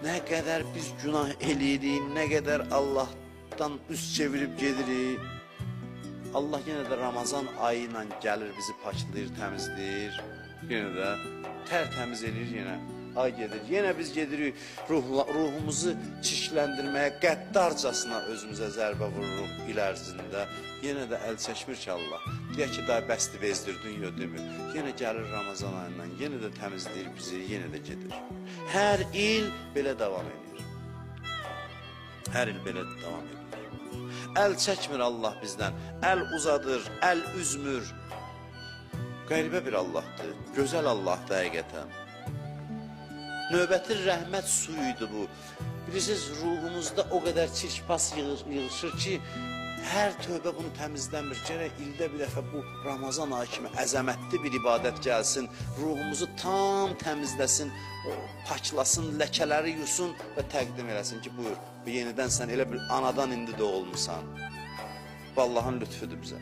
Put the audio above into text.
Nə qədər biz günah eləyirik, nə qədər Allahdan üz çevirib gedirik. Allah yenə də Ramazan ayı ilə gəlir, bizi paklayır, təmizləyir. Yenə də tərtəmiz eləyir, yenə ay gedir. Yenə biz gedirik ruhumuzu çirkləndirməyə, qəddarcasına özümüzə zərbə vururuq il ərzində. Yenə də əl çəkmir ki Allah. Deyək ki, daha bəsdi bezdirdin, yox demir. Yenə gəlir Ramazan ayından, yenə də təmizləyir bizi, yenə də gedir. Hər il belə davam edir. Hər il belə davam edir. Əl çəkmir Allah bizdən, əl uzadır, əl üzmür. Qəribə bir Allahdır, gözəl Allahdır həqiqətən. Növbəti rəhmət suyuydu bu. Bilirsiniz, ruhumuzda o qədər çirkpas yığışır ki, hər tövbə bunu təmizləmir. Gərək ildə bir dəfə bu Ramazan ayı kimi əzəmətli bir ibadət gəlsin, ruhumuzu tam təmizləsin, paklasın, ləkələri yusun və təqdim eləsin ki, buyur, bu yenidən sən elə bir anadan indi doğulmusan. Bu Allahın lütfüdür bizə.